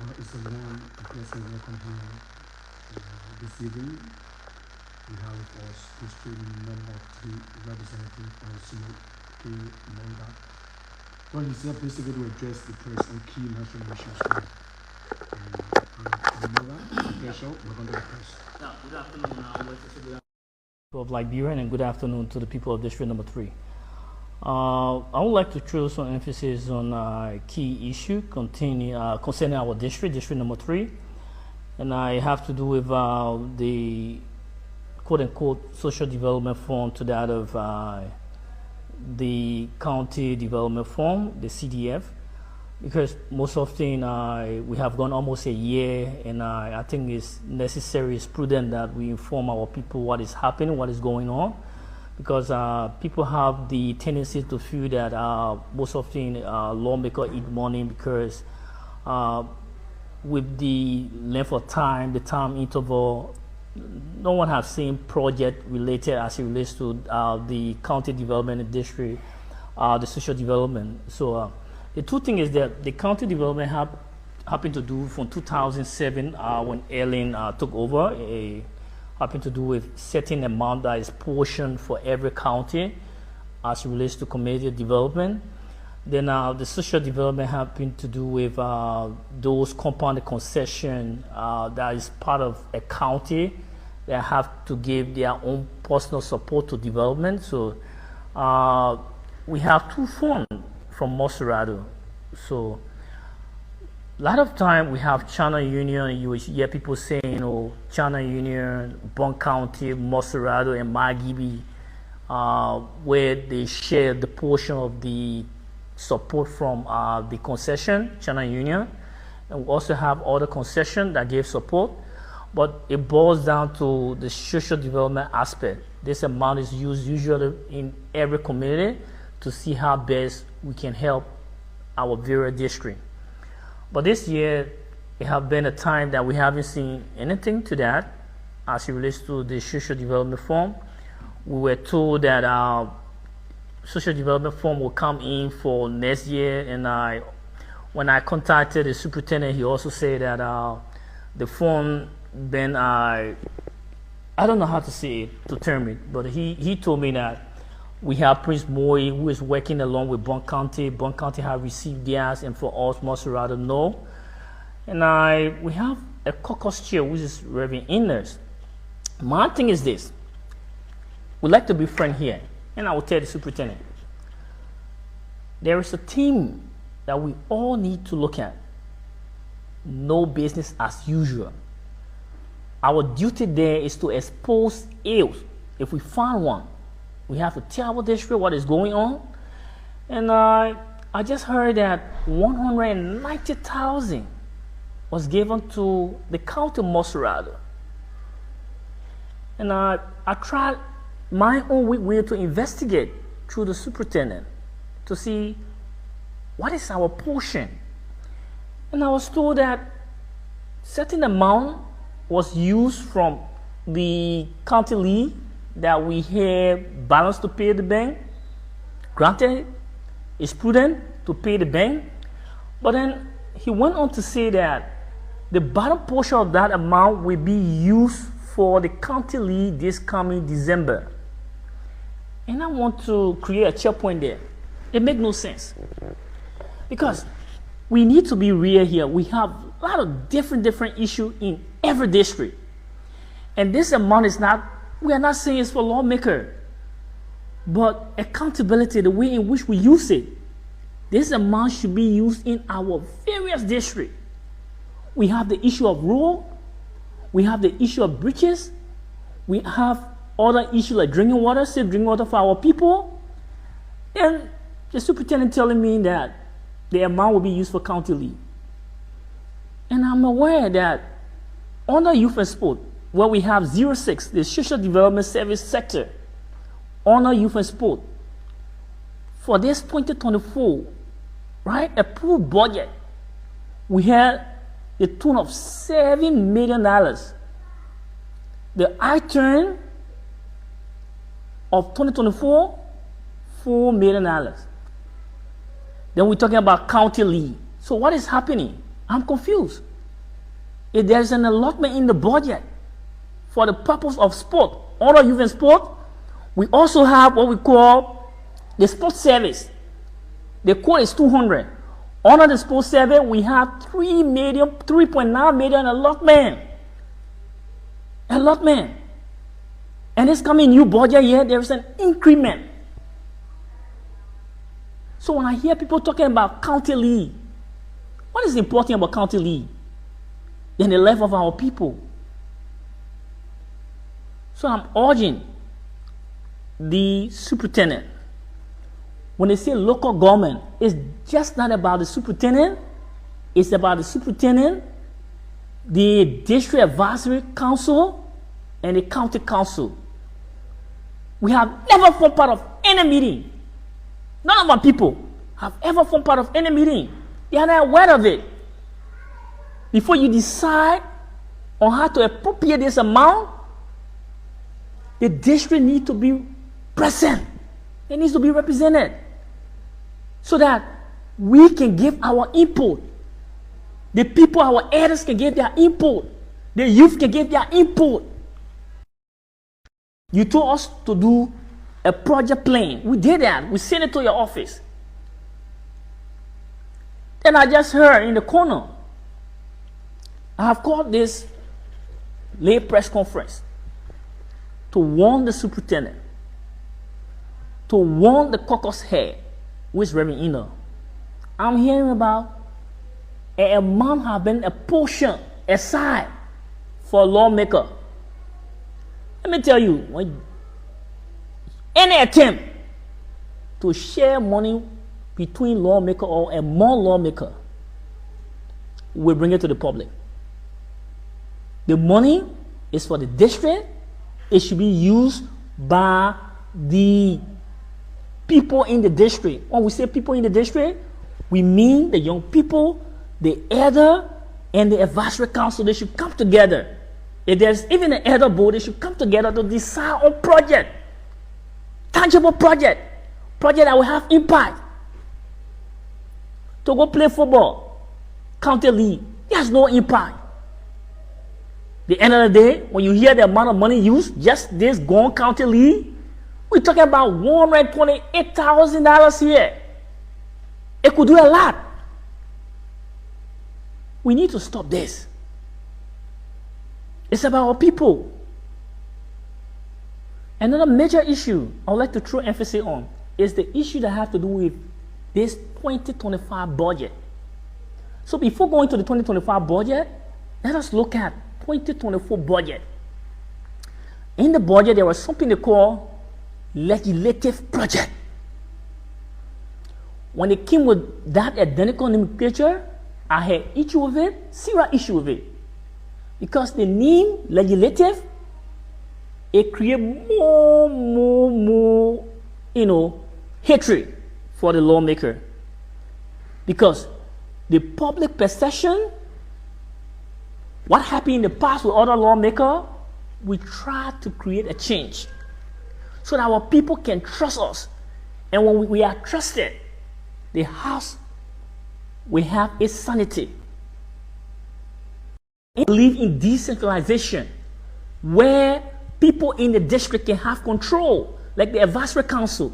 It's a pleasant welcome here this evening. We have with us District Number 3 representative of Sumo, Mulbah. Well, he's here basically to address the press on key national issues. Mulbah, pleasure. Welcome to the press. Good afternoon, of Liberia, and good afternoon to the people of District Number 3. I would like to throw some emphasis on a key issue concerning our district Number 3, and I have to do with the quote-unquote social development fund to that of the county development fund, the CDF, because most often we have gone almost a year, and I think it's necessary, it's prudent that we inform our people what is happening, what is going on, because people have the tendency to feel that most often lawmakers eat money because with the length of time, the time interval, no one has seen project related as it relates to the county development district, the social development. So the two things is that the county development happened to do from 2007 when Ellen took over, happened to do with setting amount that is portioned for every county as it relates to community development. Then the social development happened to do with those compounded concession that is part of a county that have to give their own personal support to development. So we have two funds from Monrovia. So a lot of time we have Channel Union. You will hear people saying, "Oh, Channel Union, Bon County, Monrovia, and Magibi," where they share the portion of the support from the concession, Channel Union, and we also have other concession that give support. But it boils down to the social development aspect. This amount is used usually in every community to see how best we can help our various district. But this year, it has been a time that we haven't seen anything to that as it relates to the social development fund. We were told that our social development fund will come in for next year, and when I contacted the superintendent, he also said that the fund been, I don't know how to say it, to term it, but he told me that we have Prince Moy, who is working along with Bon County. Bon County have received theirs, and for us, Monrovia, no. And we have a caucus chair, which is Reverend Inners. My thing is this: we'd like to be friends here, and I will tell the superintendent, there is a team that we all need to look at. No business as usual. Our duty there is to expose ills. If we find one, we have to tell our district what is going on. And I just heard that 190,000 was given to the county of Monrovia. And I tried my own way to investigate through the superintendent to see what is our portion. And I was told that certain amount was used from the county league that we have balance to pay the bank. Granted, it's prudent to pay the bank, but then he went on to say that the bottom portion of that amount will be used for the county league this coming December. And I want to create a checkpoint there. It makes no sense, because we need to be real here. We have a lot of different issues in every district, and this amount is not, we are not saying it's for lawmaker, but accountability, the way in which we use it. This amount should be used in our various districts. We have the issue of road, we have the issue of bridges, we have other issues like drinking water, safe drinking water for our people, and the superintendent telling me that the amount will be used for county leave. And I'm aware that under youth and sport, where we have 06, the social development service sector, under youth and sport, for this 2024, right, approved budget, we had the tune of $7 million. The I-turn of 2024, $4 million. Then we're talking about county leave. So what is happening? I'm confused. if there's an allotment in the budget for the purpose of sport, honor youth and sport, we also have what we call the sports service. The quote is 200. Under the sports service, we have 3.9 million allotment. Allotment. And this coming new budget year, there is an increment. So when I hear people talking about county league, what is important about county league? In the life of our people. So I'm urging the superintendent, when they say local government, it's just not about the superintendent, it's about the superintendent, the district advisory council, and the county council. We have never formed part of any meeting. None of our people have ever formed part of any meeting. They are not aware of it. Before you decide on how to appropriate this amount, the district needs to be present. It needs to be represented so that we can give our input. The people, our elders, can give their input. The youth can give their input. You told us to do a project plan. We did that. We sent it to your office. Then I just heard in the corner, I have called this late press conference to warn the superintendent, to warn the caucus head, which is Reverend Ina. I'm hearing about a amount have been apportioned aside for a lawmaker. Let me tell you, when any attempt to share money between lawmaker or among lawmaker will bring it to the public. The money is for the district. It should be used by the people in the district. When we say people in the district, we mean the young people, the elder, and the advisory council. They should come together. If there's even an elder board, they should come together to decide on project, tangible project that will have impact. To go play football, county league, there's no impact. The end of the day, when you hear the amount of money used, just this Gone County League, we're talking about $128,000 here. It could do a lot. We need to stop this. It's about our people. Another major issue I would like to throw emphasis on is the issue that has to do with this 2025 budget. So before going to the 2025 budget, let us look at 2024 budget. In the budget, there was something they call legislative project. When it came with that identical nomenclature, I had issue with it, serious issue with it. Because the name legislative, it creates more, hatred for the lawmaker. Because the public perception, what happened in the past with other lawmakers, we try to create a change so that our people can trust us. And when we are trusted, the house will have its sanity. We believe in decentralization, where people in the district can have control, like the advisory council.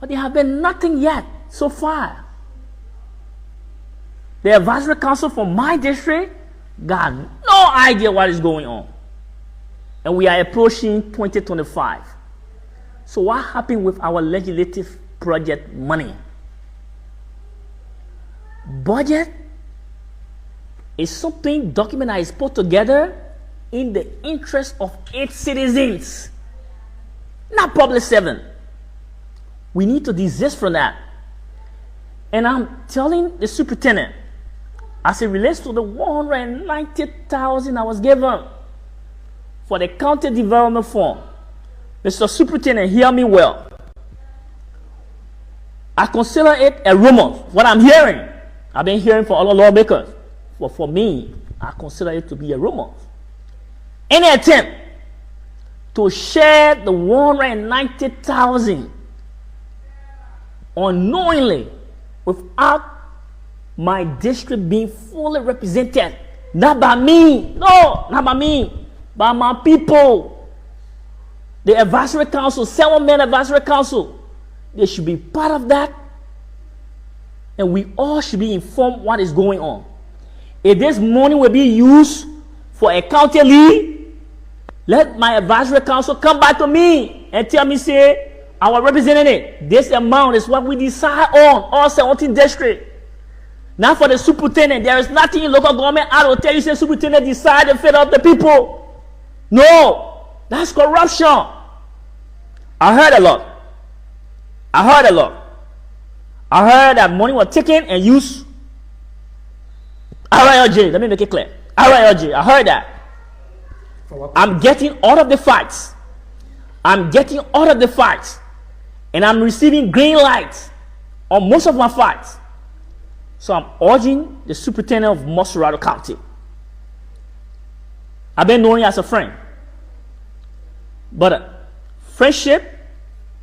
But there have been nothing yet so far. The advisory council for my district got no idea what is going on. And we are approaching 2025. So what happened with our legislative project money? Budget is something document that is put together in the interest of its citizens, not public servant. We need to desist from that. And I'm telling the superintendent, as it relates to the $190,000 I was given for the county development fund, Mr. Superintendent, hear me well. I consider it a rumor. What I'm hearing, I've been hearing from other lawmakers. But for me, I consider it to be a rumor. Any attempt to share the $190,000 unknowingly without my district being fully represented Not by me. No, not by me. By my people. The advisory council, 7-man advisory council. They should be part of that. And we all should be informed what is going on. If this money will be used for a county league, let my advisory council come back to me and tell me, say, our representative, this amount is what we decide on, all 17 districts. Now for the superintendent, there is nothing in local government. I will tell you, say, superintendent decide the fate of the people. No, that's corruption. I heard a lot. I heard that money was taken and used. RILJ, let me make it clear. RILJ, I heard that. I'm getting all of the facts. And I'm receiving green lights on most of my facts. So I'm urging the superintendent of Monrovia County. I've been knowing you as a friend. But friendship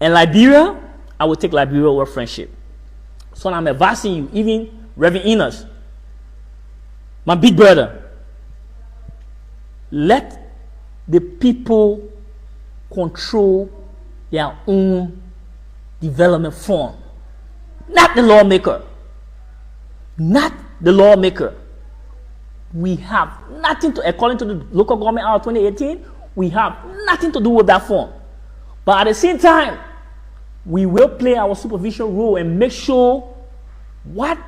and Liberia, I will take Liberia over friendship. So I'm advising you, even Reverend Enos, my big brother, let the people control their own development fund, not the lawmaker. Not the lawmaker. We have nothing to, according to the local government act of 2018, we have nothing to do with that fund. But at the same time, we will play our supervision role and make sure what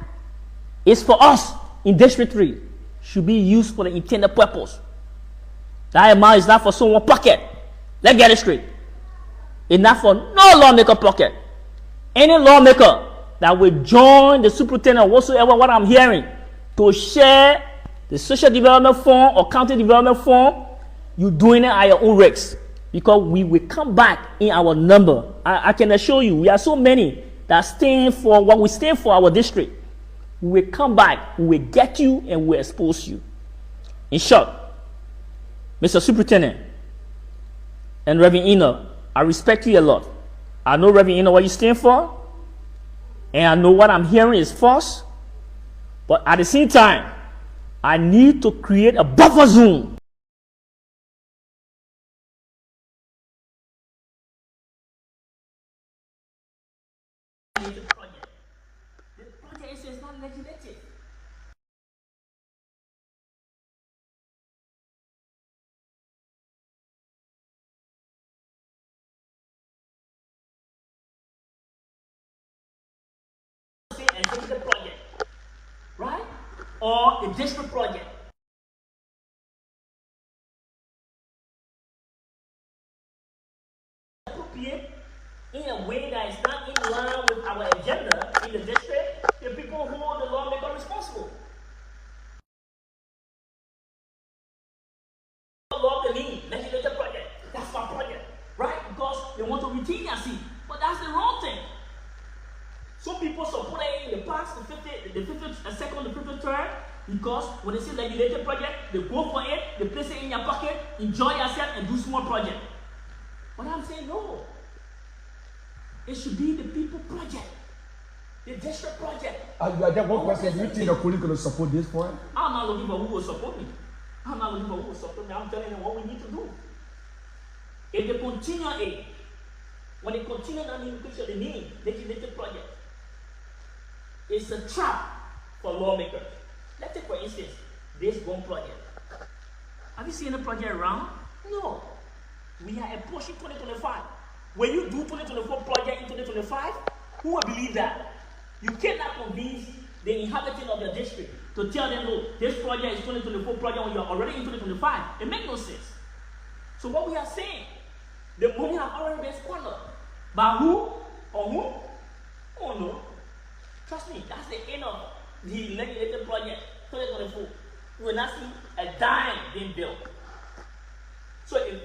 is for us in District 3 should be used for the intended purpose. That amount is not for someone's pocket. Let's get it straight. It's not for no lawmaker pocket. Any lawmaker that will join the superintendent, whatsoever, what I'm hearing, to share the social development fund or county development fund, you're doing it at your own risk. Because we will come back in our number. I can assure you, we are so many that stand for what we stand for, our district. We will come back, we will get you, and we will expose you. In short, Mr. Superintendent and Reverend Eno, I respect you a lot. I know, Reverend Eno, what you stand for, and I know what I'm hearing is false. But at the same time, I need to create a buffer zone. The project is not legislative. Executive project, right? Or the district project. Appropriate in a way that is not in line with our agenda in the district, the people who hold the lawmaker responsible. Law the lead, legislative project, that's my project, right? Because they want to retain their seat. But that's the wrong thing. Some people support it in the past, the 52nd, the 53rd, because when they see legislative project, they go for it, they place it in your pocket, enjoy yourself, and do small project. But I'm saying no. It should be the people project, the district project. I just one question. Do you think the police going to support this point? I'm not looking for who will support me. I'm telling them what we need to do. If they continue it, when they continue on the increase of the need, legislative project, it's a trap for lawmakers. Let's take, for instance, this one project. Have you seen the project around? No. We are approaching 2025. When you do 2024 project in 2025, who will believe that? You cannot convince the inhabitant of the district to tell them, look, this project is 2024 project when you're already in 2025. It makes no sense. So what we are saying, the money has already been squandered. By who? Or whom? Oh no. Trust me, that's the end of the legislative project 2024. You will not see a dime being built. So if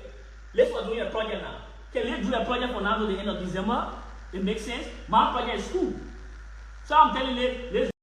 let's start doing a project now. Can we do a project from now to the end of December? It makes sense. My project is cool. So I'm telling you, let's